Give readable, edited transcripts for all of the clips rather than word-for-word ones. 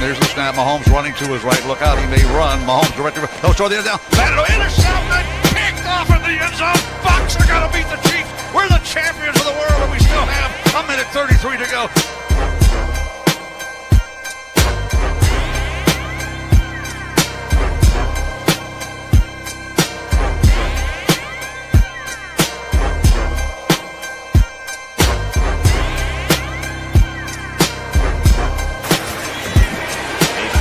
Here's the snap. Mahomes running to his right. Look out, he may run. Mahomes directly. No, throw the end down. Battle intercepted. Picked off in the end zone. Bucs are going to beat the Chiefs. We're the champions of the world, and we still have a minute 33 to go.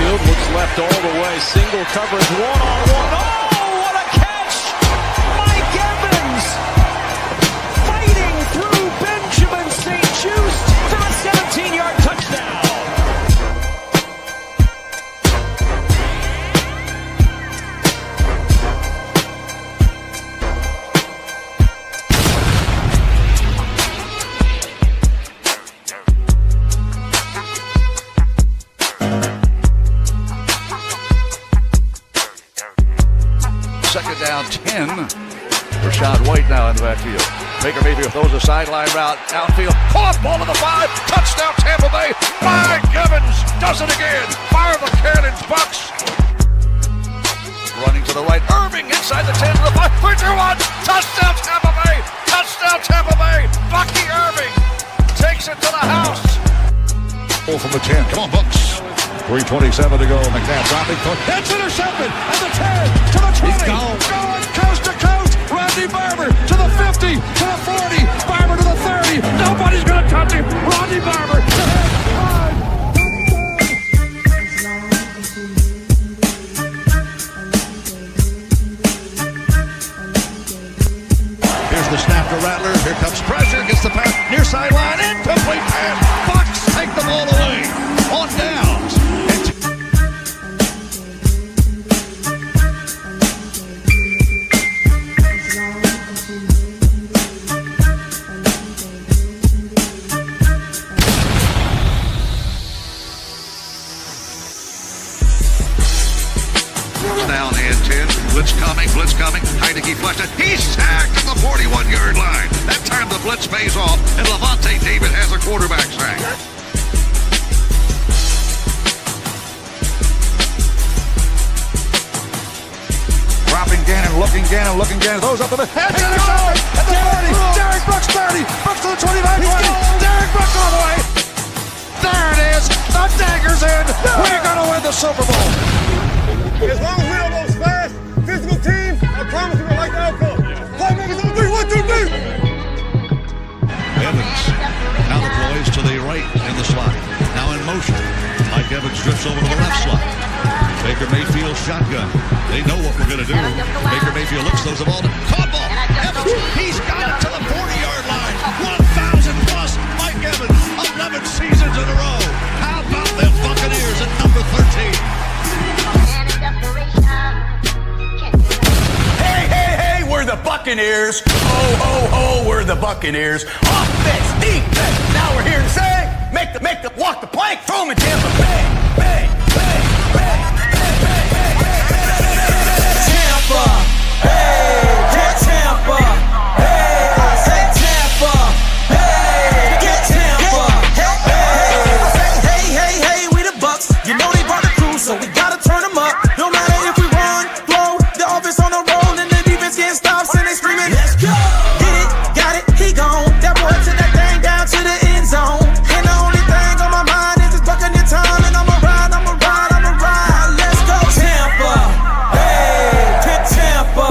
Looks left all the way, single coverage, one-on-one. Oh, what a catch! Mike Evans fighting through Benjamin St-Juste for a 17-yard touchdown. Second down, 10. Rashad White now in the backfield. Baker Mayfield throws a sideline route, outfield. Caught ball to the 5. Touchdown, Tampa Bay. Mike Evans does it again. Fire the cannons, Bucs. Running to the right. Irving inside the 10 to the 5. 3-2-1. Touchdown, Tampa Bay. Touchdown, Tampa Bay. Bucky Irving takes it to the house. From the 10. Come on, Bucs. 3:27 to go. McNabb dropping. It's intercepted at the 10 to the 20. He's gone. Going coast to coast. Rodney Barber to the 50 to the 40. Barber to the 30. Nobody's going to touch him. Rodney Barber. Here's the snap to Rattler. Here comes pressure. Gets the pass. Near sideline. Incomplete pass. Bucs take the ball away. On downs. Down and 10. Blitz coming. Heineke flushed it. He's sacked at the 41-yard line. That time the blitz pays off, and Levante David has a quarterback sack. Dropping Gannon, looking Gannon. Throws up the middle. Heads to the side at the 40. Derek Brooks 30. Brooks to the 25-20. Derek Brooks all the way. There it is. The dagger's in. We're going to win the Super Bowl. As long as we are those fast, physical teams, I promise you we'll like the outcome. Playmakers on 3, 1, 2, 3. Evans now deploys to the right in the slot. Now in motion. Mike Evans drifts over to the left slot. Baker Mayfield shotgun. They know what we're going to do. Baker Mayfield looks, throws the ball. Caught ball. Evans, he's got it to the 40-yard line. 1,000 plus. Mike Evans, 11 seasons in a row. How about them Buccaneers at number 13? Hey, we're the Buccaneers. Ho, ho, ho, we're the Buccaneers. Offense, defense. Now we're here to say, make the walk the plank, throw them in Tampa Bay. Bang, bang, bang, bang, bang, bang, bang. Tampa, hey, get Tampa. Hey, I say Tampa. Hey, get Tampa. Hey, we the Bucs. You know they brought the crew, so we gotta turn them up. No matter if we run, blow, the offense on the roll, and the defense can't stop, and they screaming, let's go. Get it, got it, he gone. That boy took that thing down to the end zone. And the only thing on my mind is just Buccaneer time, and I'ma ride. Let's go Tampa. Hey, pick Tampa.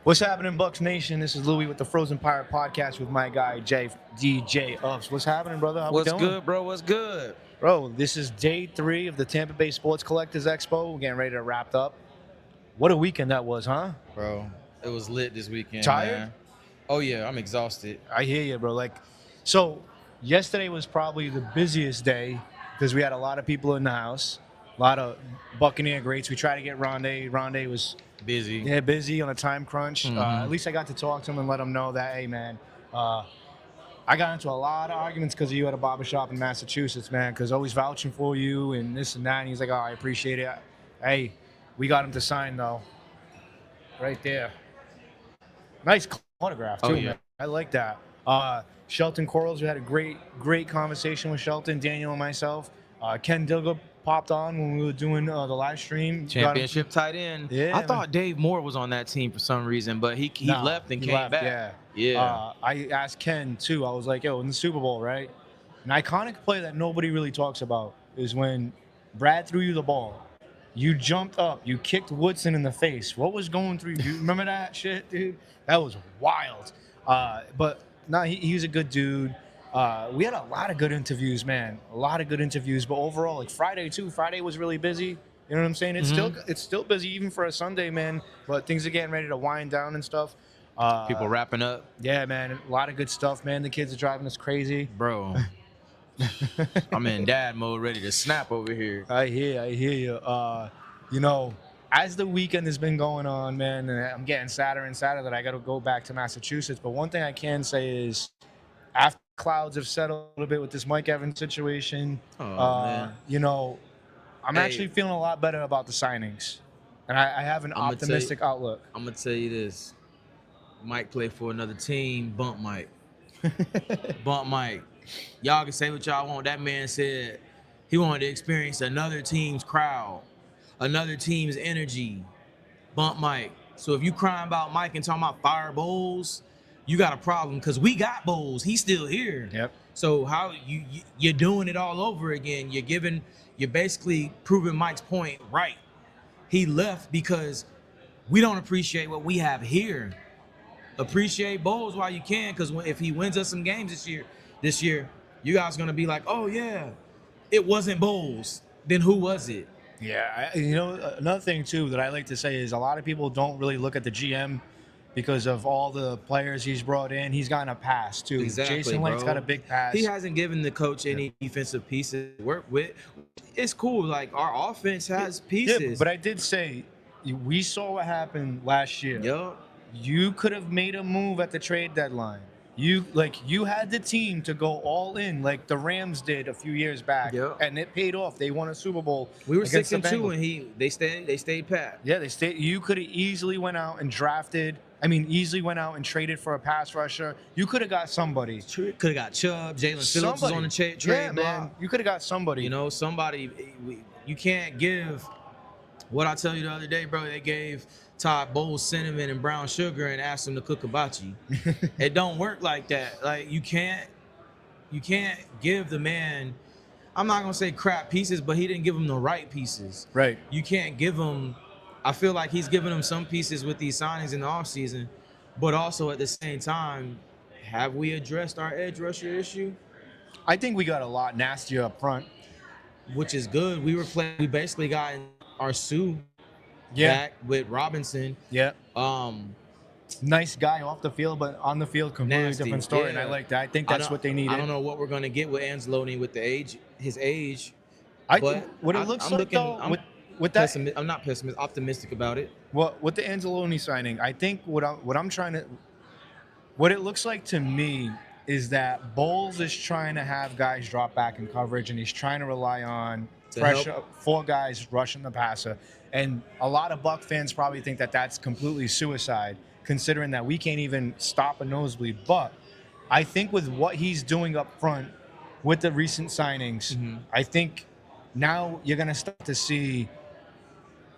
What's happening, Bucs Nation? This is Louie with the Frozen Pirate Podcast with my guy, DJ Ups. What's happening, brother? How we What's doing? good, bro? What's good? Bro, this is day 3 of the Tampa Bay Sports Collectors Expo. We're getting ready to wrap up. What a weekend that was, huh? Bro, it was lit this weekend, Tired? man. Oh, yeah, I'm exhausted. I hear you, bro. So yesterday was probably the busiest day because we had a lot of people in the house, a lot of Buccaneer greats. We tried to get Rondé. Rondé was Busy. busy on a time crunch. At least I got to talk to him and let him know that, hey, man, I got into a lot of arguments because of you at a barbershop in Massachusetts, man, because always vouching for you and this and that. And he's like, oh, I appreciate it. Hey, we got him to sign, though. Right there. Nice autograph, too, Oh, yeah. man. I like that. Shelton Quarles, we had a great conversation with Shelton, Daniel, and myself. Ken Dilger popped on when we were doing the live stream. Championship tight end. Yeah, I man. thought Dave Moore was on that team for some reason, but he Nah, left and he came left, back. Yeah. I asked Ken, too. I was like, yo, in the Super Bowl, right? An iconic play that nobody really talks about is when Brad threw you the ball. You jumped up. You kicked Woodson in the face. What was going through you? Remember that shit, dude? That was wild. But no, he's a good dude. We had a lot of good interviews, man. A lot of good interviews. But overall, like Friday, too. Friday was really busy. You know what I'm saying? It's still busy even for a Sunday, man. But things are getting ready to wind down and stuff. People wrapping up. Yeah, man. A lot of good stuff, man. The kids are driving us crazy. Bro, I'm in dad mode, ready to snap over here. I hear you. You know, as the weekend has been going on, man, and I'm getting sadder and sadder that I got to go back to Massachusetts. But one thing I can say is, after clouds have settled a little bit with this Mike Evans situation, Man. you know, I'm Hey. actually feeling a lot better about the signings, and I have an I'ma optimistic outlook. I'm going to tell you this. Mike play for another team. Bump Mike. Bump Mike. Y'all can say what y'all want. That man said he wanted to experience another team's crowd, another team's energy. Bump Mike. So if you crying about Mike and talking about fire bowls, you got a problem because we got bowls. He's still here. Yep. So how you're doing it all over again. You're basically proving Mike's point right. He left because we don't appreciate what we have here. Appreciate bowls while you can, because if he wins us some games this year, you guys are gonna be like, oh yeah, it wasn't bowls. Then who was it? Yeah, you know, another thing too that I like to say is a lot of people don't really look at the GM because of all the players he's brought in. He's gotten a pass too. Exactly, Jason Licht's bro. got a big pass. He hasn't given the coach any defensive pieces to work with. It's cool. Like, our offense has pieces. Yeah, but I did say we saw what happened last year. Yup. You could have made a move at the trade deadline. You had the team to go all in like the Rams did a few years back, Yep. and it paid off. They won a Super Bowl. We were against the 6-2 Bengals. and they stayed pat. Yeah, they stayed. You could have easily went out and easily went out and traded for a pass rusher. You could have got somebody. Could have got Chubb. Jalen Phillips was on the trade Yeah, block. man. You could have got somebody. You know, somebody. You can't give. What I tell you the other day, bro, they gave Todd Bowles cinnamon and brown sugar and asked him to cook hibachi. It don't work like that. Like, you can't give the man, I'm not gonna say crap pieces, but he didn't give him the right pieces. Right. You can't give him. I feel like he's giving him some pieces with these signings in the offseason, but also at the same time, have we addressed our edge rusher issue? I think we got a lot nastier up front. Which is good. We basically got our Sue back with Robinson. Yeah. Nice guy off the field, but on the field, completely Nasty, different story. And I yeah. like that. I think that's what they needed. I don't know what we're gonna get with Anzalone with his age. I but think what it looks I'm like looking, though, I'm with that, I'm not pessimistic, optimistic about it. with the Anzalone signing, I think what it looks like to me is that Bowles is trying to have guys drop back in coverage, and he's trying to rely on pressure, 4 guys rushing the passer. And a lot of Buck fans probably think that that's completely suicide, considering that we can't even stop a nosebleed. But I think with what he's doing up front with the recent signings, I think now you're going to start to see.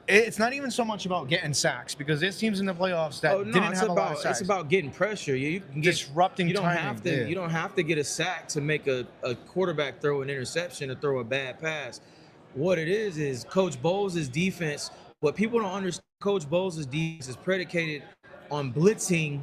It's not even so much about getting sacks, because there's teams in the playoffs that didn't have a lot of sacks. It's about getting pressure. You can Disrupting You don't timing, have to. yeah. You don't have to get a sack to make a quarterback throw an interception or throw a bad pass. What it is Coach Bowles' defense. What people don't understand, Coach Bowles' defense is predicated on blitzing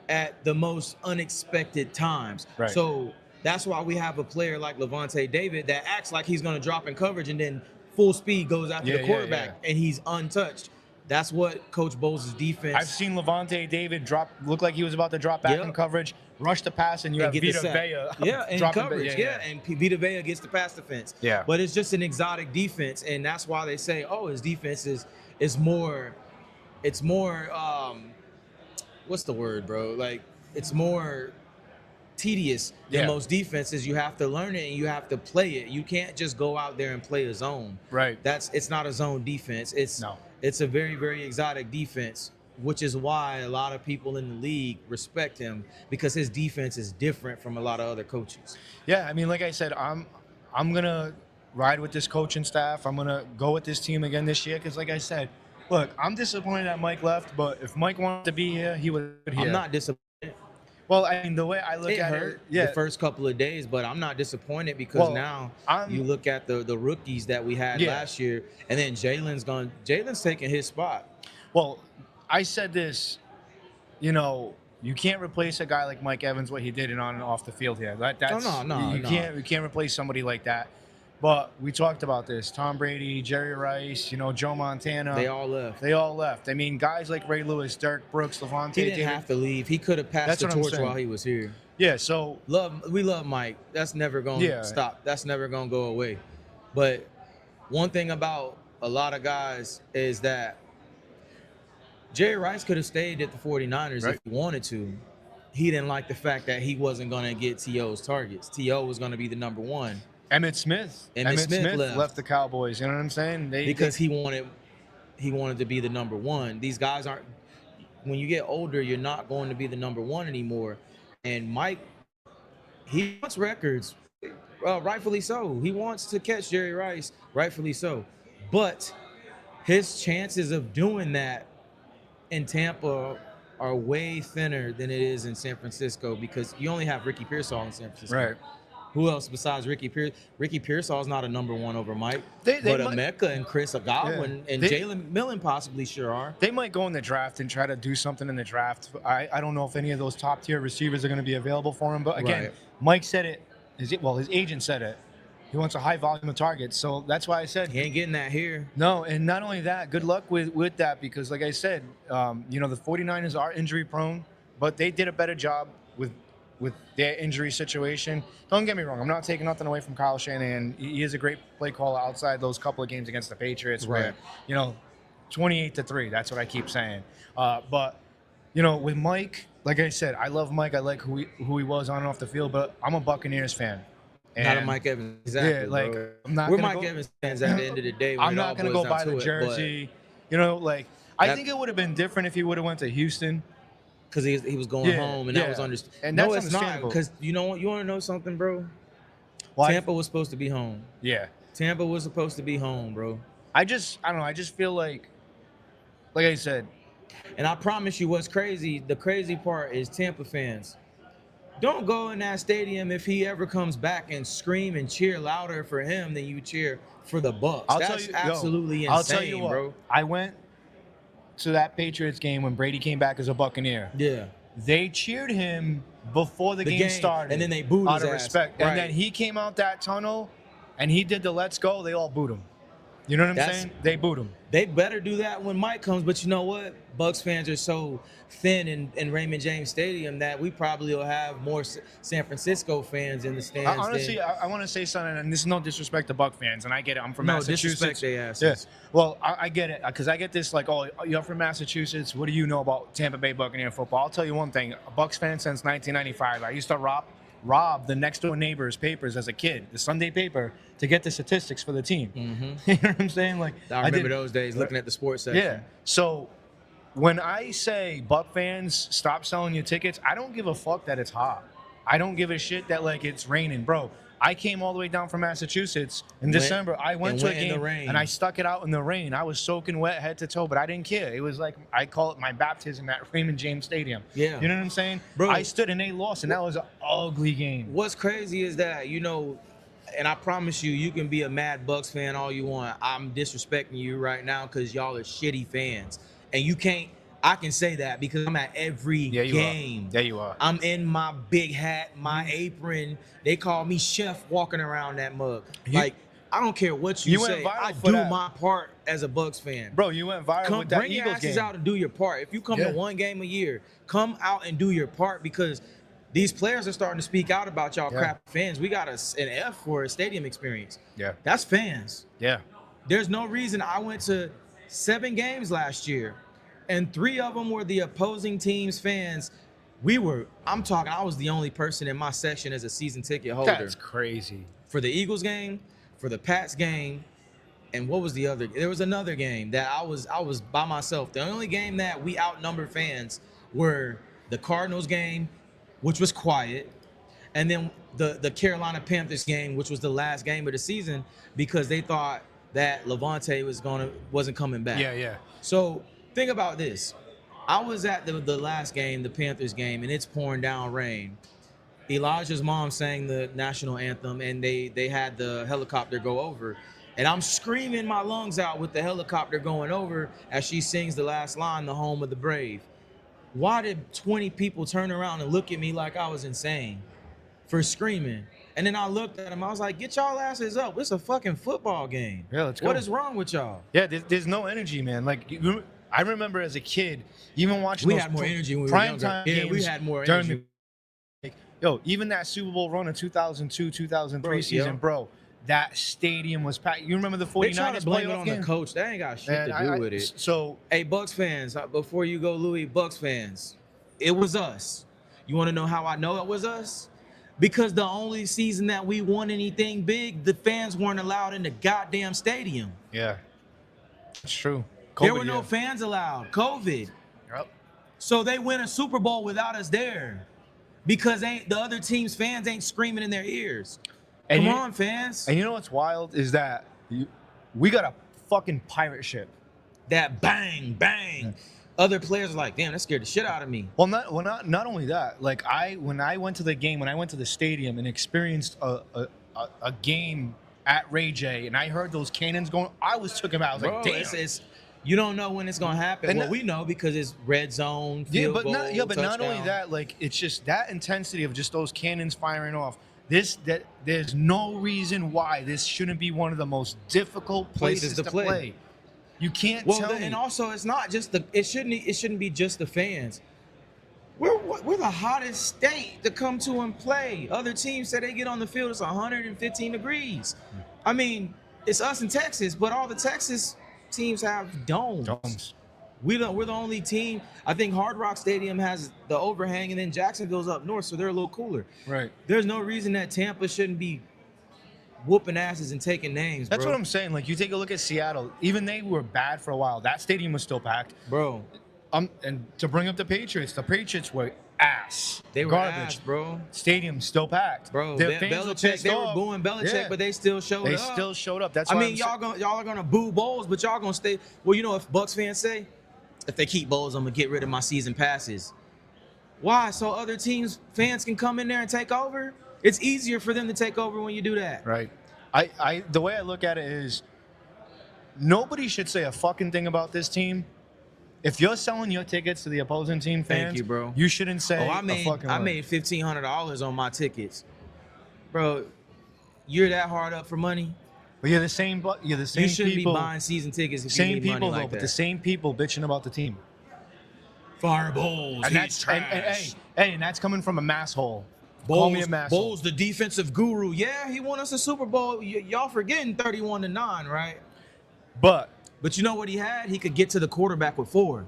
at the most unexpected times. Right. So that's why we have a player like Levante David that acts like he's going to drop in coverage and then full speed goes after the quarterback and he's untouched. That's what Coach Bowles' defense. I've seen Levante David look like he was about to drop back in coverage, rush the pass, and you have Vita Vea. And coverage, and Vita Vea gets the pass defense. Yeah. But it's just an exotic defense, and that's why they say, oh, his defense is more, it's more, what's the word, bro? Like, it's more tedious than most defenses. You have to learn it and you have to play it. You can't just go out there and play a zone. Right. It's not a zone defense. It's a very, very exotic defense, which is why a lot of people in the league respect him, because his defense is different from a lot of other coaches. Yeah, I mean, like I said, I'm gonna ride with this coaching staff. I'm gonna go with this team again this year, because like I said, look, I'm disappointed that Mike left, but if Mike wanted to be here, he would be here. I'm not disappointed. Well, I mean, the way I look at hurt it, the first couple of days, but I'm not disappointed because now you look at the rookies that we had last year, and then Jalen's taking his spot. Well, I said this, you can't replace a guy like Mike Evans, what he did on and off the field here. You can't replace somebody like that. But we talked about this. Tom Brady, Jerry Rice, Joe Montana. They all left. I mean, guys like Ray Lewis, Dirk Brooks, Levante He didn't have to leave. He could have passed the torch while he was here. Yeah, so we love Mike. That's never going to stop. That's never going to go away. But one thing about a lot of guys is that Jerry Rice could have stayed at the 49ers if he wanted to. He didn't like the fact that he wasn't going to get T.O.'s targets. T.O. was going to be the number one. Emmett Smith left the Cowboys. You know what I'm saying? Because he wanted to be the number one. These guys aren't. When you get older, you're not going to be the number one anymore. And Mike, he wants records, rightfully so. He wants to catch Jerry Rice, rightfully so. But his chances of doing that in Tampa are way thinner than it is in San Francisco, because you only have Ricky Pearsall in San Francisco. Right. Who else besides Ricky Pearsall? Ricky Pearsall is not a number one over Mike. But Emeka and Chris Godwin and Jalen Millen possibly sure are. They might go in the draft and try to do something in the draft. I don't know if any of those top tier receivers are going to be available for him. But again, Mike said it. His agent said it. He wants a high volume of targets. So that's why I said he ain't getting that here. No, and not only that, good luck with that, because like I said, the 49ers are injury prone, but they did a better job with their injury situation. Don't get me wrong, I'm not taking nothing away from Kyle Shanahan. He is a great play caller outside those couple of games against the Patriots where, 28-3, that's what I keep saying. But with Mike, like I said, I love Mike. I like who he was on and off the field, but I'm a Buccaneers fan. And not a Mike Evans. Exactly, bro. I'm not We're Mike Evans fans at the end of the day. I'm not going to go buy the jersey. I think it would have been different if he would have went to Houston. Because he was going home, and that was understandable. And that's no, it's understandable. not. Because you know what? You want to know something, bro? Tampa was supposed to be home. Yeah. Tampa was supposed to be home, bro. I don't know. I just feel like I said. And I promise you what's crazy, the crazy part is Tampa fans. Don't go in that stadium if he ever comes back and scream and cheer louder for him than you cheer for the Bucs. That's absolutely insane, I'll tell you what, bro. I went to that Patriots game when Brady came back as a Buccaneer. Yeah. They cheered him before the game started. And then they booed out his of ass. respect. Right. And then he came out that tunnel and he did the let's go. They all booed him. You know what I'm saying? They booed him. They better do that when Mike comes. But you know what? Bucs fans are so thin in Raymond James Stadium that we probably will have more San Francisco fans in the stands. Honestly, I want to say something, and this is no disrespect to Buc fans, and I get it. I'm from Massachusetts. Disrespect their asses. Yes. Well, I get it, because I get this like, oh, you're from Massachusetts. What do you know about Tampa Bay Buccaneer football? I'll tell you one thing. A Bucs fan since 1995. I used to rob the next door neighbor's papers as a kid, the Sunday paper, to get the statistics for the team. Mm-hmm. You know what I'm saying? Like I remember those days looking at the sports section. Yeah. So when I say Buc fans, stop selling your tickets, I don't give a fuck that it's hot. I don't give a shit that like it's raining, bro. I came all the way down from Massachusetts in December. I went to a game and I stuck it out in the rain. I was soaking wet head to toe, but I didn't care. It was like, I call it my baptism at Raymond James Stadium. Yeah. You know what I'm saying? Bro, I stood and they lost, and that was an ugly game. What's crazy is that, and I promise you can be a mad Bucs fan all you want. I'm disrespecting you right now because y'all are shitty fans. And you can't, I can say that because I'm at every game. Yeah, you are. I'm in my big hat, my apron. They call me chef walking around that mug. Like, I don't care what you went say. viral I for do that. my part as a Bucs fan. Bro, you went viral with that Bring your Eagles asses game. out and do your part. If you come to one game a year, come out and do your part because these players are starting to speak out about y'all crap fans. We got an F for a stadium experience. Yeah. That's fans. Yeah. There's no reason. I went to 7 games last year, and 3 of them were the opposing team's fans. I was the only person in my section as a season ticket holder. That's crazy. For the Eagles game, for the Pats game, and what was the other? There was another game that I was by myself. The only game that we outnumbered fans were the Cardinals game, which was quiet, and then the Carolina Panthers game, which was the last game of the season because they thought that Levante wasn't coming back. Yeah. So think about this. I was at the last game, the Panthers game, and it's pouring down rain. Elijah's mom sang the national anthem, and they had the helicopter go over. And I'm screaming my lungs out with the helicopter going over as she sings the last line, the home of the brave. Why did 20 people turn around and look at me like I was insane for screaming? And then I looked at them. I was like, get y'all asses up. It's a fucking football game. Yeah, let's go. What is wrong with y'all? Yeah, there's no energy, man. Like, I remember as a kid, even watching We those had more energy when we were prime younger. time Yeah, games we had more during energy. Even that Super Bowl run in 2002, 2003 season, bro, that stadium was packed. You remember the 49ers They try to blame it playoff on game? the coach. That ain't got shit to do with it. So, Hey, Bucs fans, before you go, Louis, Bucs fans, it was us. You want to know how I know it was us? Because the only season that we won anything big, the fans weren't allowed in the goddamn stadium. yeah, it's true. There were no fans allowed. COVID. Yep. So they win a Super Bowl without us there because the other team's fans ain't screaming in their ears. Come on, fans. And you know what's wild is that we got a fucking pirate ship. That bang, bang. Other players are like, damn, that scared the shit out of me. Well, not only that. Like when I went to the stadium and experienced a game at Ray J, and I heard those cannons going, I was took about. I was like, damn. You don't know when it's gonna happen. And well, we know because it's red zone, field goal, but not only touchdown. that. Like it's just that intensity of just those cannons firing off. There's no reason why this shouldn't be one of the most difficult places to play. You can't tell me. And also, it's not just it shouldn't be just the fans. We're the hottest state to come to and play. Other teams say they get on the field, it's 115 degrees. I mean, it's us in Texas, but all the Texas teams have domes. We're the only team. I think Hard Rock Stadium has the overhang, and then Jacksonville's up north, so they're a little cooler. Right. There's no reason that Tampa shouldn't be whooping asses and taking names. That's bro. what I'm saying. Like you take a look at Seattle, even they were bad for a while. That stadium was still packed, bro. And to bring up the Patriots were ass. They were garbage, ass, bro. Stadium still packed, Bro. Their fans were pissed they off. were booing Belichick, Yeah. but they still showed up. They still showed up. That's I why mean, y'all are gonna boo Bowles, but y'all gonna stay. Well, you know, if Bucs fans say, if they keep Bowles, I'm gonna get rid of my season passes. Why? So other teams fans can come in there and take over. It's easier for them to take over when you do that. Right. The way I look at it is, nobody should say a fucking thing about this team. If you're selling your tickets to the opposing team fans, Thank you, bro. You shouldn't say I a fucking I word. made $1,500 on my tickets, bro. You're that hard up for money. But you're the same You shouldn't people. be buying season tickets if you Same need people money though, like but that. the same people bitching about the team. Fire Bowles, And that's and that's coming from a mass hole. Call me a mass Bowles, the defensive guru. Yeah, he won us a Super Bowl. Y'all forgetting 31-9, right? But you know what he had? He could get to the quarterback with 4,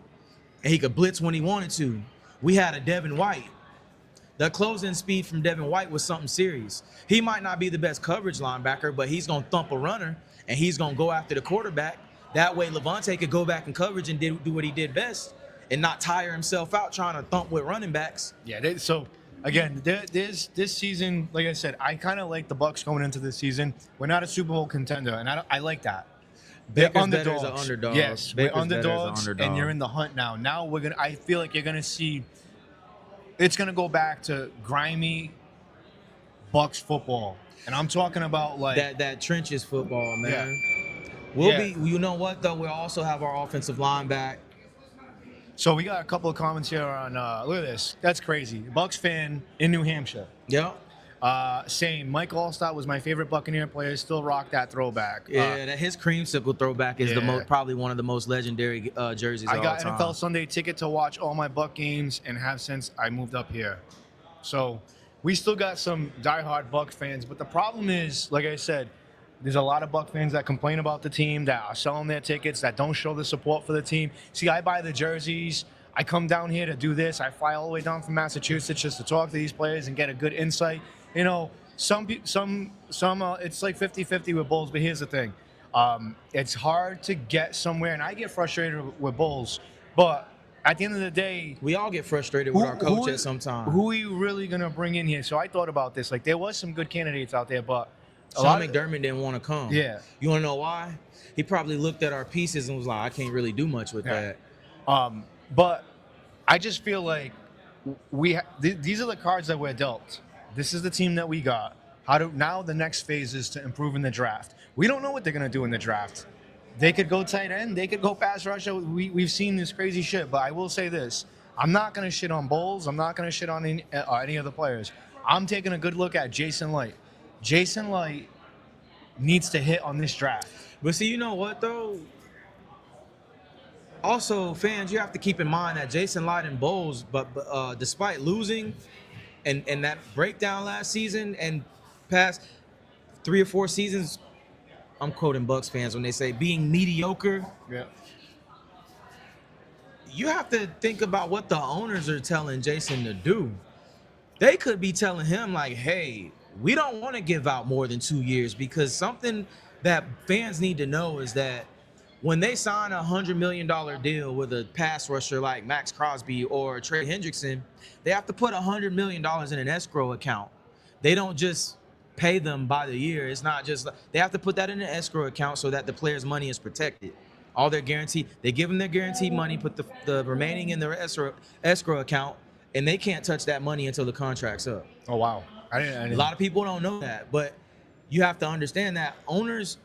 and he could blitz when he wanted to. We had a Devin White. The closing speed from Devin White was something serious. He might not be the best coverage linebacker, but he's gonna thump a runner and he's gonna go after the quarterback. That way, Levante could go back in coverage and do what he did best, and not tire himself out trying to thump with running backs. yeah, so again, this season, like I said, I kind of like the Bucs going into this season. We're not a Super Bowl contender, and I like that. They're Baker's underdogs. better as an underdog. Yes, Baker's we're better as an underdogs, underdog. and you're in the hunt now. Now I feel like you're gonna see. It's gonna go back to grimy Bucs football, and I'm talking about like that trenches football, man. Yeah. We'll Yeah. be. You know what though? We'll also have our offensive line back. So we got a couple of comments here on. Look at this. That's crazy. Bucs fan in New Hampshire. Yep. Saying Mike Allstott was my favorite Buccaneer player. Still rock that throwback. Yeah, that his creamsicle throwback is Yeah. probably one of the most legendary jerseys I of got all time. NFL Sunday ticket to watch all my Buck games and have since I moved up here. So we still got some diehard Bucs fans, but the problem is, like I said, there's a lot of Buck fans that complain about the team, that are selling their tickets, that don't show the support for the team. See, I buy the jerseys. I come down here to do this. I fly all the way down from Massachusetts just to talk to these players and get a good insight. You know, it's like 50-50 with Bulls, but here's the thing. It's hard to get somewhere, and I get frustrated with Bulls, but at the end of the day, We all get frustrated with our coach at some time. who are you really going to bring in here? So I thought about this. Like, there was some good candidates out there, but Sean McDermott didn't want to come. Yeah. You want to know why? He probably looked at our pieces and was like, I can't really do much with that. But I just feel like these are the cards that we're dealt. This is the team that we got. Now the next phase is to improve in the draft. We don't know what they're going to do in the draft. They could go tight end. They could go pass rush. We've seen this crazy shit. But I will say this. I'm not going to shit on Bulls. I'm not going to shit on any of the players. I'm taking a good look at Jason Light. Jason Light needs to hit on this draft. But see, you know what, though? Also, fans, you have to keep in mind that Jason Light and Bowles, but despite losing and that breakdown last season and past 3 or 4 seasons, I'm quoting Bucs fans when they say being mediocre. Yeah. You have to think about what the owners are telling Jason to do. They could be telling him like, hey, we don't want to give out more than 2 years, because something that fans need to know is that when they sign a $100 million deal with a pass rusher like Max Crosby or Trey Hendrickson, they have to put $100 million in an escrow account. They don't just pay them by the year. It's not just, they have to put that in an escrow account so that the player's money is protected. All their guarantee, they give them their guaranteed money, put the remaining in their escrow account, and they can't touch that money until the contract's up. Oh, wow. I didn't. A lot of people don't know that, but you have to understand that owners,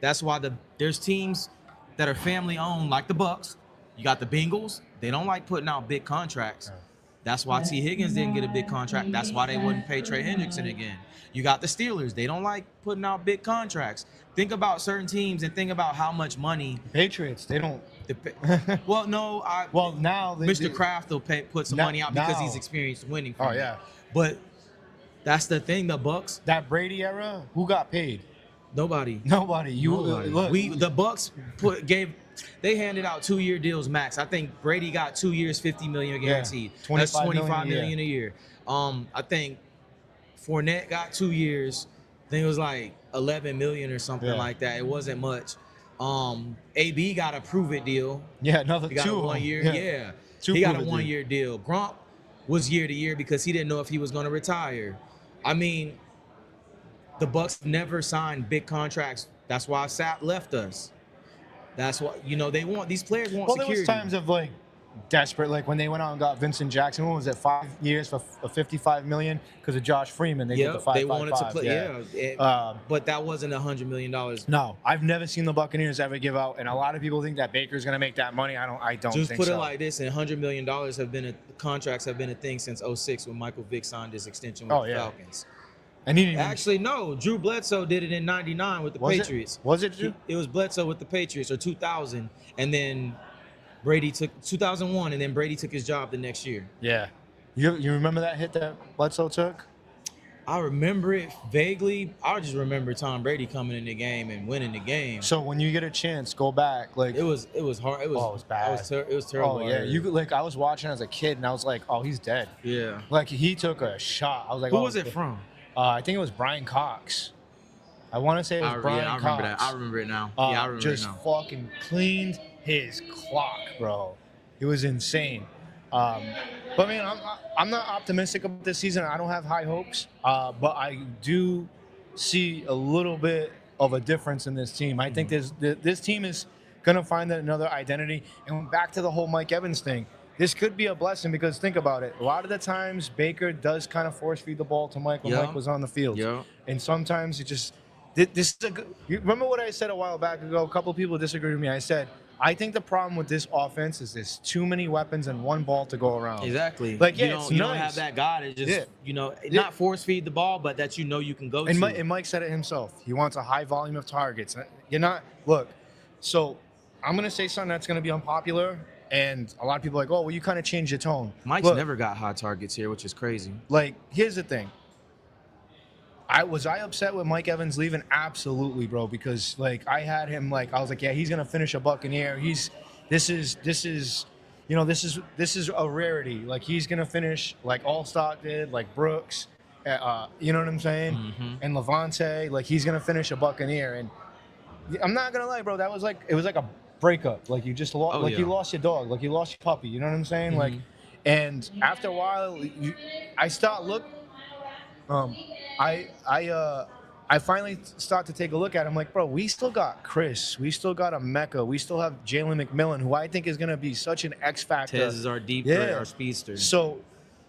that's why there's teams that are family owned, like the Bucs. You got the Bengals. They don't like putting out big contracts. That's why T. Higgins didn't get a big contract. That's why they wouldn't pay Trey Hendrickson again. You got the Steelers. They don't like putting out big contracts. Think about certain teams and think about how much money. Patriots, they don't. Well, no. Well, now Mr. Kraft will put some money out because he's experienced winning. Oh, yeah. But that's the thing. The Bucs. That Brady era, who got paid? Nobody. Nobody. Nobody. Look. The Bucs they handed out 2-year deals max. I think Brady got 2 years, $50 million guaranteed. Yeah, That's $25 million a year. I think Fournette got 2 years. I think it was like $11 million or something like that. It wasn't much. AB got a prove it deal. Yeah, another He got 2 a 1 year. Yeah. Two He got a prove-it 1 year deal. Gronk was year to year because he didn't know if he was going to retire. I mean, the Bucs never signed big contracts. That's why Sapp left us. That's what they want. These players want security. There was times of like desperate, like when they went out and got Vincent Jackson. What was it? 5 years for $55 million because of Josh Freeman. They did the 5-5-5. They wanted to play. But that wasn't $100 million. No, I've never seen the Buccaneers ever give out, and a lot of people think that Baker's going to make that money. I don't Just think put so. it like this: and $100 million contracts have been a thing since '06 when Michael Vick signed his extension with the Falcons. And he didn't even, Actually, no. Drew Bledsoe did it in '99 with the Patriots. Was it Drew? It was Bledsoe with the Patriots, or 2000, and then Brady took 2001, and then Brady took his job the next year. Yeah. You remember that hit that Bledsoe took? I remember it vaguely. I just remember Tom Brady coming in the game and winning the game. So when you get a chance, go back. Like it was hard. It was bad. It was terrible. Oh yeah. I was watching as a kid, and I was like, oh, he's dead. Yeah. Like he took a shot. I was like, who was it from? I think it was Brian Cox. I want to say it was Brian Cox. I remember that. I remember it now. I remember just it now. fucking cleaned his clock, bro. It was insane. But man, I'm not optimistic about this season. I don't have high hopes. But I do see a little bit of a difference in this team. I think this team is gonna find another identity. And back to the whole Mike Evans thing. This could be a blessing because think about it. A lot of the times Baker does kind of force feed the ball to Mike when Mike was on the field. Yeah. And sometimes it just this is a good. You remember what I said a while back ago? A couple of people disagreed with me. I said I think the problem with this offense is there's too many weapons and one ball to go around. Exactly. Like, yeah, you don't nice. have that guy to just, Yeah. not force feed the ball, but that you can go And to. Mike said it himself. He wants a high volume of targets. You're not look. So I'm gonna say something that's gonna be unpopular, and a lot of people are like, oh, well, you kind of changed your tone. Mike's Look, never got high targets here, which is crazy. like, here's the thing. Was I upset with Mike Evans leaving? Absolutely, bro. Because like I had him like I was like, yeah, he's gonna finish a Buccaneer. This is a rarity. Like he's gonna finish like Allstott did, like Brooks. You know what I'm saying? Mm-hmm. And Levante, like he's gonna finish a Buccaneer. And I'm not gonna lie, bro. That was like it was like a breakup. Like you just lost, you lost your dog, like you lost your puppy. You know what I'm saying? Mm-hmm. Like, and after a while, I start look. I finally start to take a look at him like, bro, we still got Chris. We still got a Mecca. We still have Jalen McMillan, who I think is going to be such an X factor. Tez is our deep threat, our speedster. So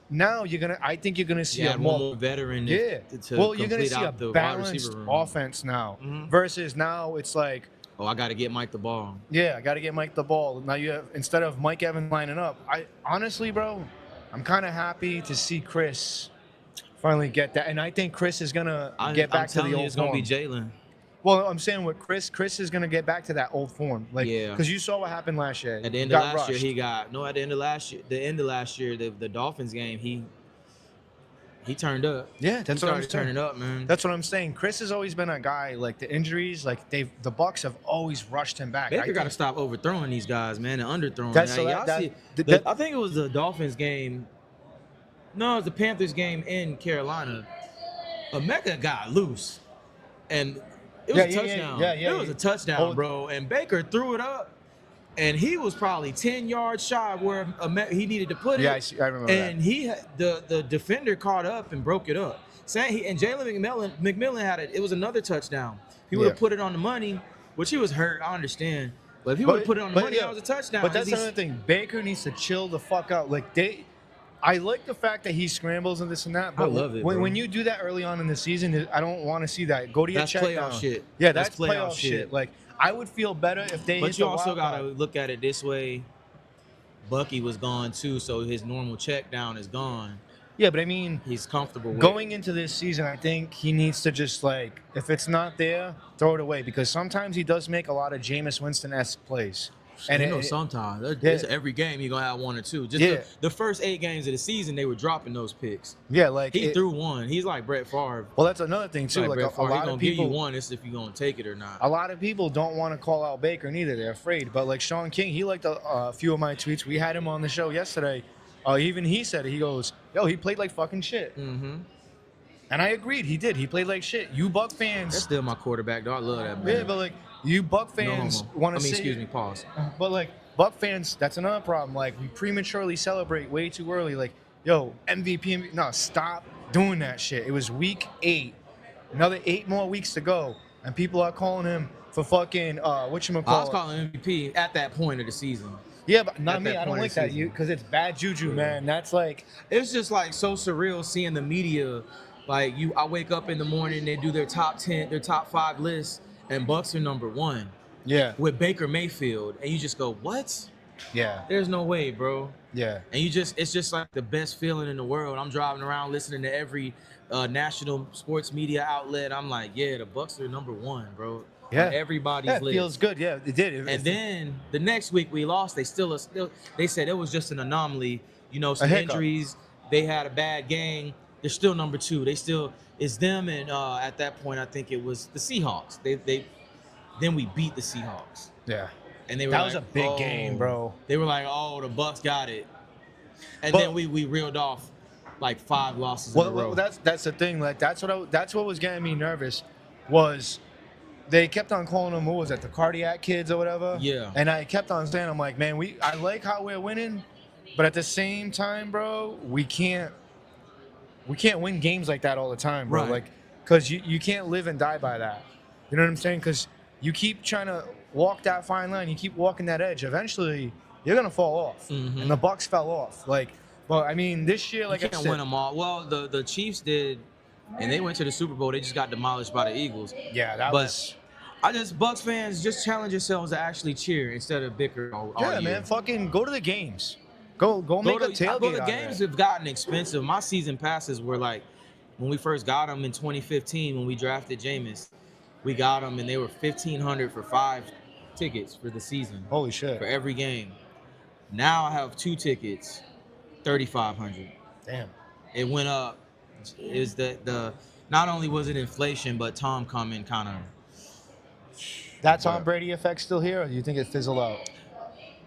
now I think you're going to see a more veteran. Yeah. Well, you're going to see a balanced offense now versus now it's like, oh, I got to get Mike the ball. Yeah, I got to get Mike the ball. Now you have, instead of Mike Evans lining up, honestly, bro, I'm kind of happy to see Chris finally get that, and I think Chris is gonna get back to the old it's gonna form. be Jalen. Well, I'm saying with Chris is gonna get back to that old form, like because you saw what happened last year. At the end of last year, at the end of last year, the Dolphins game, he turned up. Yeah, that's what I'm saying. Turning up, man. That's what I'm saying. Chris has always been a guy like the injuries, like the Bucs have always rushed him back. Baker got to stop overthrowing these guys, man, and underthrowing. I think it was the Dolphins game. No, it was the Panthers game in Carolina. Mecca got loose, and it was a touchdown. It was a touchdown, bro. And Baker threw it up, and he was probably 10 yards shy of where he needed to put it. Yeah, I remember and the defender caught up and broke it up. And Jalen McMillan had it. It was another touchdown. He would have put it on the money, which he was hurt. I understand. But if he would have put it on the money, that was a touchdown. But that's another thing. Baker needs to chill the fuck out. Like I like the fact that he scrambles and this and that. But I love it, when you do that early on in the season, I don't want to see that. Go to your check down. Playoff shit. Yeah, that's playoff shit. Like I would feel better if they. But you also gotta look at it this way. Bucky was gone too, so his normal check down is gone. Yeah, but I mean, he's comfortable with going into this season. I think he needs to just like, if it's not there, throw it away because sometimes he does make a lot of Jameis Winston-esque plays. And sometimes it's every game you're gonna have one or two. Just the first 8 games of the season, they were dropping those picks. Yeah, like he threw one. He's like Brett Favre. Well, that's another thing too. Like a lot of people give you one. It's if you're gonna take it or not. A lot of people don't want to call out Baker neither. They're afraid. But like Sean King, he liked a few of my tweets. We had him on the show yesterday. Even he said it. He goes, "Yo, he played like fucking shit." Mm-hmm. And I agreed. He did. He played like shit. You Buck fans. That's still my quarterback, though. I love that man. Yeah, but like you Buck fans want to say. Excuse me. Pause. But like Buck fans, that's another problem. Like we prematurely celebrate way too early. Like, yo, MVP. No, stop doing that shit. It was week 8. Another 8 more weeks to go, and people are calling him for fucking whatchamacallit. I was calling MVP at that point of the season. Yeah, but not me. I don't like that. Because it's bad juju, man. That's like it's just like so surreal seeing the media. Like I wake up in the morning, they do their top 10, their top 5 lists, and Bucs are number 1. Yeah. With Baker Mayfield, and you just go, what? Yeah. There's no way, bro. Yeah. And it's just like the best feeling in the world. I'm driving around listening to every national sports media outlet. I'm like, yeah, the Bucs are number 1, bro. Yeah, everybody's list. Feels good. Yeah, it did. And then the next week we lost. They said it was just an anomaly. You know, some injuries. They had a bad game. They're still number 2. It's them and at that point I think it was the Seahawks. Then we beat the Seahawks. Yeah, and that was a big game, bro. They were like, oh, the Bucs got it, and then we reeled off like 5 losses in a row. Well, that's the thing. Like that's what was getting me nervous was. They kept on calling them, what was it, the cardiac kids or whatever? Yeah. And I kept on saying, I'm like, man, I like how we're winning, but at the same time, bro, we can't win games like that all the time, bro. Right. Like, because you can't live and die by that. You know what I'm saying? Because you keep trying to walk that fine line, you keep walking that edge. Eventually, you're gonna fall off. Mm-hmm. And the Bucs fell off. Like, well, I mean, this year, like you can't win them all. Well, the Chiefs did. And they went to the Super Bowl. They just got demolished by the Eagles. Yeah, Bucks fans, just challenge yourselves to actually cheer instead of bicker all Yeah, year. man. Fucking go to the games. Go make a tailgate. Well, the out games there. have gotten expensive. My season passes were like, when we first got them in 2015, when we drafted Jameis, we got them and they were $1,500 for 5 tickets for the season. Holy shit. For every game. Now I have 2 tickets, $3,500. Damn. It went up. It was the not only was it inflation, but Tom coming kind of. That Tom Brady effect still here, or do you think it fizzled out?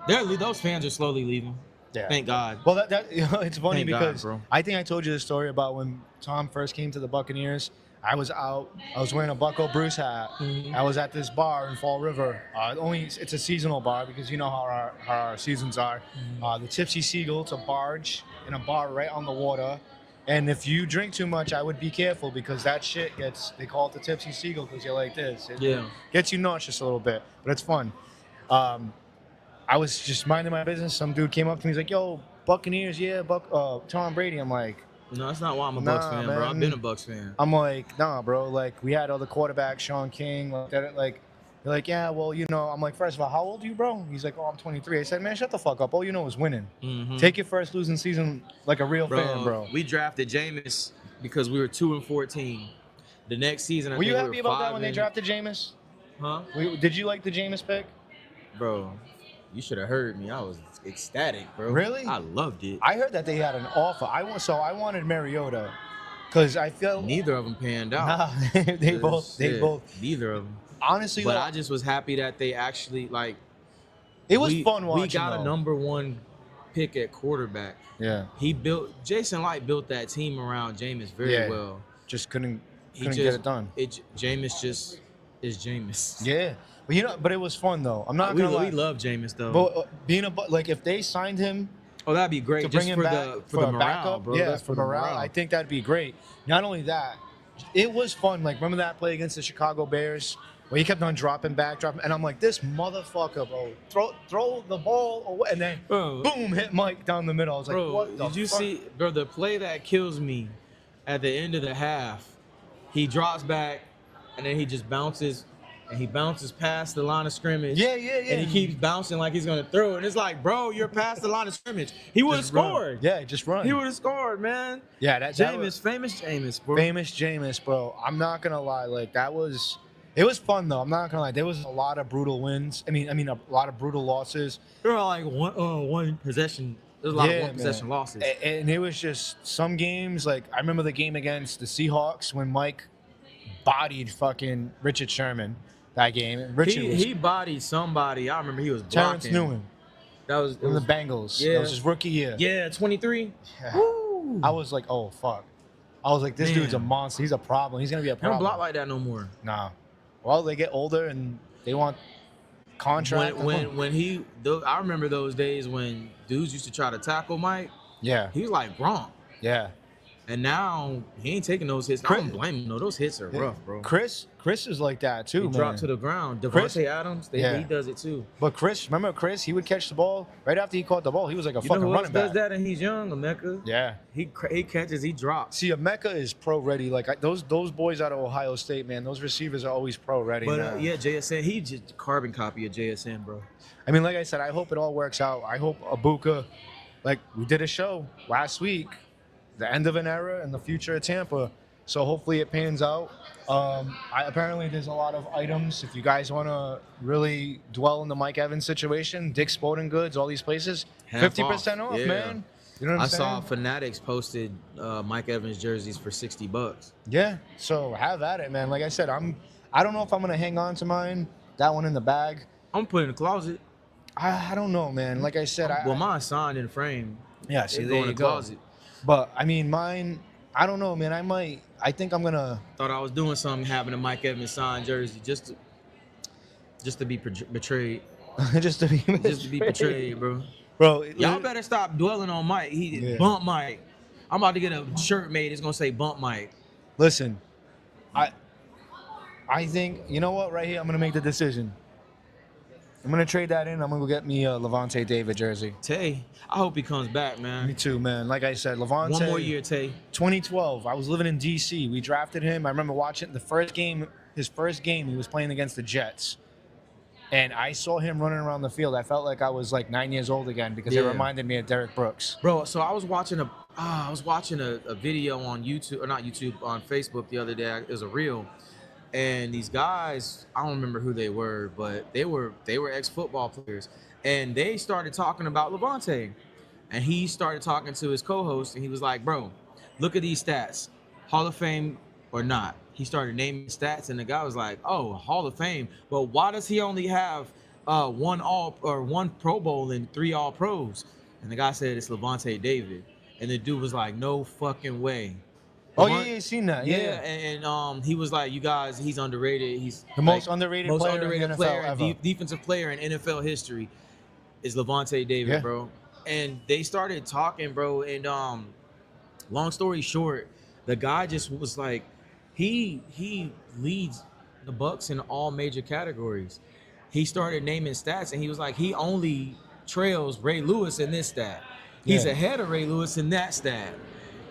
Those fans are slowly leaving. Yeah. Thank God. Well, it's funny Thank God, because bro. I think I told you the story about when Tom first came to the Buccaneers. I was out. I was wearing a Bucco Bruce hat. Mm-hmm. I was at this bar in Fall River. It's a seasonal bar because you know how our seasons are. Mm-hmm. The Tipsy Seagull, it's a barge in a bar right on the water. And if you drink too much, I would be careful because that shit they call it the Tipsy Seagull because you're like this. It gets you nauseous a little bit, but it's fun. I was just minding my business. Some dude came up to me. He's like, "Yo, Buccaneers, yeah, Tom Brady." I'm like, No, that's not why I'm a Bucks fan, bro. I've man. been a Bucks fan. I'm like, nah, bro. Like, we had other quarterbacks, Sean King. Like, they're like, yeah, well, you know. I'm like, first of all, how old are you, bro? He's like, oh, I'm 23. I said, man, shut the fuck up. All you know is winning. Mm-hmm. Take your first losing season like a real fan, bro. We drafted Jameis because we were 2-14. The next season, Were you happy about that when they drafted Jameis? Huh? Did you like the Jameis pick? Bro, you should have heard me. I was ecstatic, bro. Really? I loved it. I heard that they had an offer. I wanted Mariota because I feel Neither of them panned out. Nah, they both. Neither of them. Honestly, But though, I just was happy that they actually like. it was fun watching. We got though. a number 1 pick at quarterback. Yeah. Jason Light built that team around Jameis very well. Just couldn't get it done. Jameis just is Jameis. Yeah, but it was fun though. I'm not gonna lie. We love Jameis though. But like if they signed him oh, that'd be great. to Just bring him for back the morale, backup, bro. yeah, That's for morale, I think that'd be great. Not only that, it was fun. Like remember that play against the Chicago Bears where he kept on dropping, and I'm like, this motherfucker, bro, throw the ball away, and then boom, hit Mike down the middle. I was like, bro, what the did you fuck? see, bro? The play that kills me at the end of the half, he drops back, and then he just bounces. And he bounces past the line of scrimmage. Yeah. And he keeps bouncing like he's gonna throw. And it's like, bro, you're past the line of scrimmage. He would have scored. Yeah, just run. He would have scored, man. Yeah, that was famous Jameis, bro. famous Jameis, bro. I'm not gonna lie, like it was fun though. I'm not gonna lie. There was a lot of brutal wins. I mean, a lot of brutal losses. There were like one possession. There's a lot of one possession losses. And it was just some games. Like I remember the game against the Seahawks when Mike bodied fucking Richard Sherman. That game, and Richard he bodied somebody. I remember he was blocking. Terrence Newman. That was the Bengals. Yeah. That was his rookie year. Yeah, 23. Yeah. I was like, oh fuck. I was like, this dude's a monster. He's a problem. He's gonna be a They problem. don't block like that no more. Nah. Well, they get older and they want contract. I remember those days when dudes used to try to tackle Mike. Yeah. He was like Gronk. Yeah. And now he ain't taking those hits. I don't blame him. No, those hits are rough, bro. Chris is like that too, He man. dropped to the ground. Chris- Devontae Adams, he does it too. But remember Chris? He would catch the ball right after he caught the ball. He was like a You know fucking who else running back. does that and he's young? Emeka. Yeah. He catches, he drops. See, Emeka is pro ready. Like those boys out of Ohio State, man. Those receivers are always pro ready. But JSN, he just carbon copy of JSN, bro. I mean, like I said, I hope it all works out. I hope Abuka, like we did a show last week, the end of an era and the future of Tampa. So hopefully it pans out. Apparently there's a lot of items. If you guys want to really dwell on the Mike Evans situation, Dick's Sporting Goods, all these places, 50% off, yeah. man. You know what I'm saying? I saw Fanatics posted Mike Evans jerseys for $60. Yeah, so have at it, man. Like I said, I don't know if I'm gonna hang on to mine. That one in the bag. I'm putting in the closet. I don't know, man. Like I said, mine's signed in frame. Yeah, see, They there go in you the go. closet. But I mean, mine. I don't know, man. I think I'm gonna. Thought I was doing something having a Mike Evans signed jersey just to be betrayed. just to be betrayed, bro. Bro, Y'all better stop dwelling on Mike. Bump Mike. I'm about to get a shirt made. It's gonna say Bump Mike. Listen, I think you know what? Right here, I'm gonna make the decision. I'm gonna trade that in. I'm gonna go get me a Levante David jersey. Tay, I hope he comes back, man. Me too, man. Like I said, Levante. One more year, Tay. 2012. I was living in D.C. We drafted him. I remember watching the first game his first game, he was playing against the Jets. And I saw him running around the field. I felt like I was like 9 years old again because it reminded me of Derek Brooks. Bro, so I was watching a video on YouTube, or not YouTube, on Facebook the other day. It was a reel. And these guys, I don't remember who they were, but they were ex-football players. And they started talking about Levante. And he started talking to his co-host, and he was like, bro, look at these stats. Hall of Fame or not? He started naming stats, and the guy was like, oh, Hall of Fame. But why does he only have one Pro Bowl and 3 All-Pros? And the guy said it's Levante David. And the dude was like, no fucking way. Oh, yeah, seen that. Yeah. And he was like, you guys, he's underrated. He's the most underrated player in the NFL player, ever. Defensive player in NFL history is Levante David, bro. And they started talking, bro. And long story short, the guy just was like, he leads the Bucs in all major categories. He started naming stats, and he was like, he only trails Ray Lewis in this stat. He's ahead of Ray Lewis in that stat.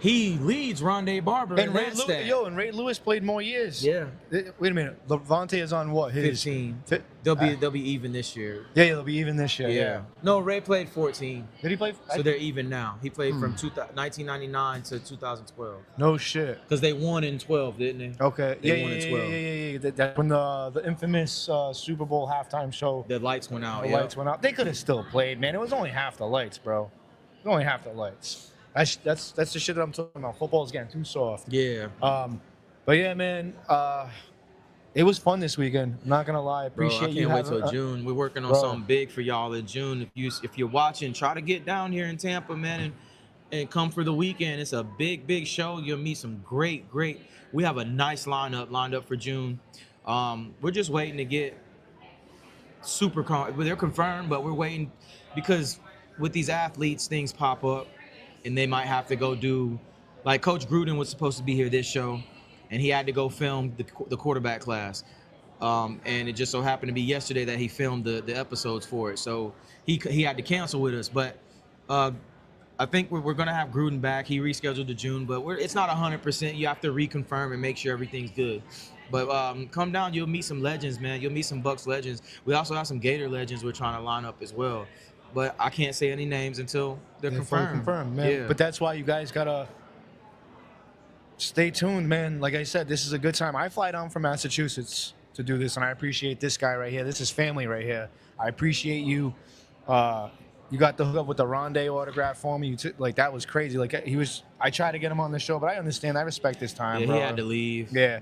He leads Rondé Barber in that stat. And Ray Lewis played more years. Yeah. Wait a minute. Levante is on what? 15. They'll be even this year. Yeah, they'll be even this year. Yeah. No, Ray played 14. Did he play? So they're even now. He played from 1999 to 2012. No shit. Because they won in 12, didn't they? Okay. They won in 12. Yeah. That when the infamous Super Bowl halftime show. The lights went out. The lights went out. They could have still played, man. It was only half the lights, bro. It was only half the lights. That's the shit that I'm talking about. Football's getting too soft. Yeah. But yeah, man. It was fun this weekend. I'm not gonna lie. Appreciate you. I can't wait till June. We're working on something big for y'all in June. If you're watching, try to get down here in Tampa, man, and come for the weekend. It's a big show. You'll meet some great. We have a nice lineup lined up for June. We're just waiting to get they're confirmed, but we're waiting because with these athletes, things pop up. And they might have to go do, like Coach Gruden was supposed to be here this show, and he had to go film the quarterback class. And it just so happened to be yesterday that he filmed the episodes for it. So he had to cancel with us. But I think we're going to have Gruden back. He rescheduled to June, but it's not 100%. You have to reconfirm and make sure everything's good. But come down, you'll meet some legends, man. You'll meet some Bucs legends. We also have some Gator legends we're trying to line up as well. But I can't say any names until they're confirmed. Man. Yeah. But that's why you guys gotta stay tuned, man. Like I said, this is a good time. I fly down from Massachusetts to do this, and I appreciate this guy right here. This is family right here. I appreciate you. You got the hook up with the Rondé autograph for me. Like that was crazy. Like I tried to get him on the show, but I understand. I respect his time. Yeah, bro. he had to leave. Yeah.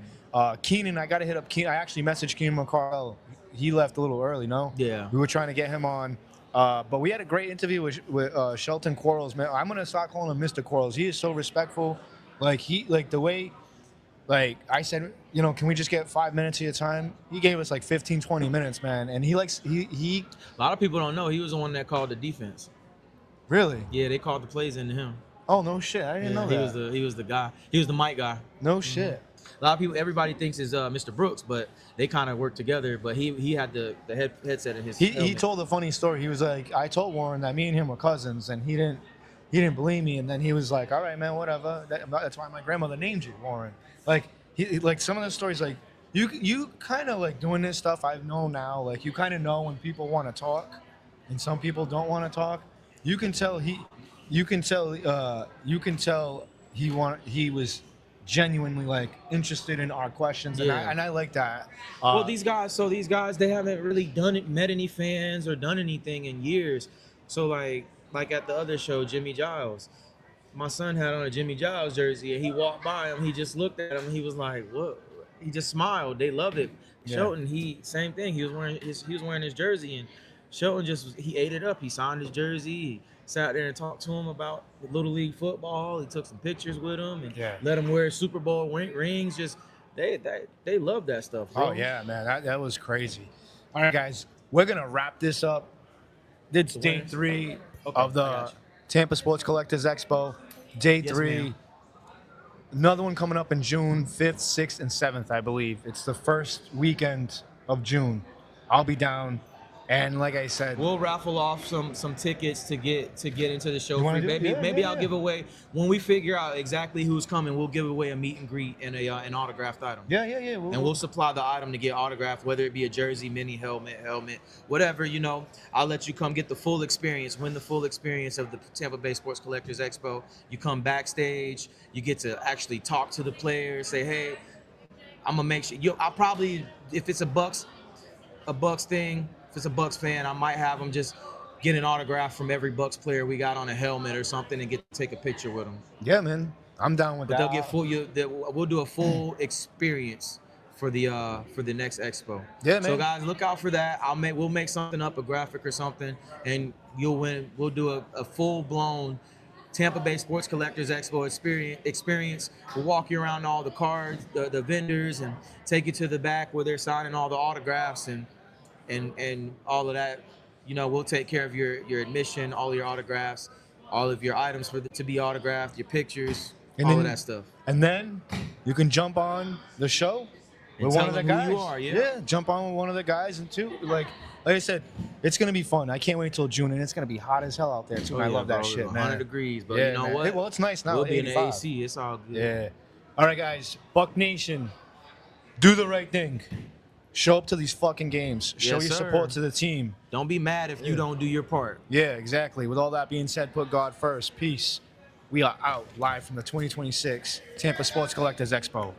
Keenan, I gotta hit up Keenan. I actually messaged Keenan McCarl. He left a little early. No. Yeah. We were trying to get him on. But we had a great interview with Shelton Quarles, man. I'm gonna start calling him Mr. Quarles. He is so respectful. The way I said, can we just get 5 minutes of your time? He gave us like 15, 20 minutes, man. And he A lot of people don't know he was the one that called the defense. Really? Yeah, they called the plays into him. Oh no shit! I didn't know that. He was the guy. He was the mic guy. No shit. A lot of people, everybody thinks is Mr. Brooks, but they kind of work together. But he had the headset in his. He told a funny story. He was like, I told Warren that me and him were cousins, and he didn't believe me. And then he was like, all right, man, whatever. That's why my grandmother named you Warren. Like some of the stories, like you kind of like doing this stuff. I've known now. Like you kind of know when people want to talk, and some people don't want to talk. You can tell he was genuinely like interested in our questions, and I like that. Well, these guys, they haven't really met any fans or done anything in years. So like at the other show, Jimmy Giles, my son had on a Jimmy Giles jersey, and he walked by him. He just looked at him, and he was like, "What?" He just smiled. They loved it. Yeah. Shelton, same thing. He was wearing his jersey, and Shelton he ate it up. He signed his jersey. He sat there and talked to him about Little League football. He took some pictures with him and let him wear Super Bowl rings. Just they love that stuff, bro. Oh yeah, man, that was crazy. All right, guys, we're gonna wrap this up. It's day 3 of the Tampa Sports Collectors Expo. Day 3. Ma'am. Another one coming up in June 5th, 6th, and 7th, I believe. It's the first weekend of June. I'll be down. And like I said, we'll raffle off some tickets to get into the show. You wanna Free. do it? Maybe Yeah, I'll give away, when we figure out exactly who's coming, we'll give away a meet and greet and an autographed item. Yeah. And we'll supply the item to get autographed, whether it be a jersey, mini helmet, whatever, I'll let you come get the full experience, win the full experience of the Tampa Bay Sports Collectors Expo. You come backstage, you get to actually talk to the players, say, hey, I'm gonna make sure I'll probably, if it's a Bucs thing, if it's a Bucs fan, I might have them just get an autograph from every Bucs player we got on a helmet or something and get to take a picture with them. Yeah, man. I'm down with But that. they'll get we'll do a full experience for the next Expo. Yeah, man. So guys, look out for that. We'll make something up, a graphic or something, and you'll win. We'll do a full blown Tampa Bay Sports Collectors Expo experience. We'll walk you around all the cards, the vendors, and take you to the back where they're signing all the autographs and all of that. We'll take care of your admission, all your autographs, all of your items to be autographed, your pictures, all of that stuff. And then you can jump on the show with tell one of the them guys. who you are, yeah. Jump on with one of the guys, and too, like I said, it's gonna be fun. I can't wait till June, and it's gonna be hot as hell out there too. And I love that shit, 100 man. degrees, but Yeah, you know man. what? Well, it's nice now. We'll be in the 85. AC. It's all good. Yeah. All right, guys. Buck Nation, do the right thing. Show up to these fucking games. Show Yes, your sir. support to the team. Don't be mad if you don't do your part. Yeah, exactly. With all that being said, put God first. Peace. We are out live from the 2026 Tampa Sports Collectors Expo.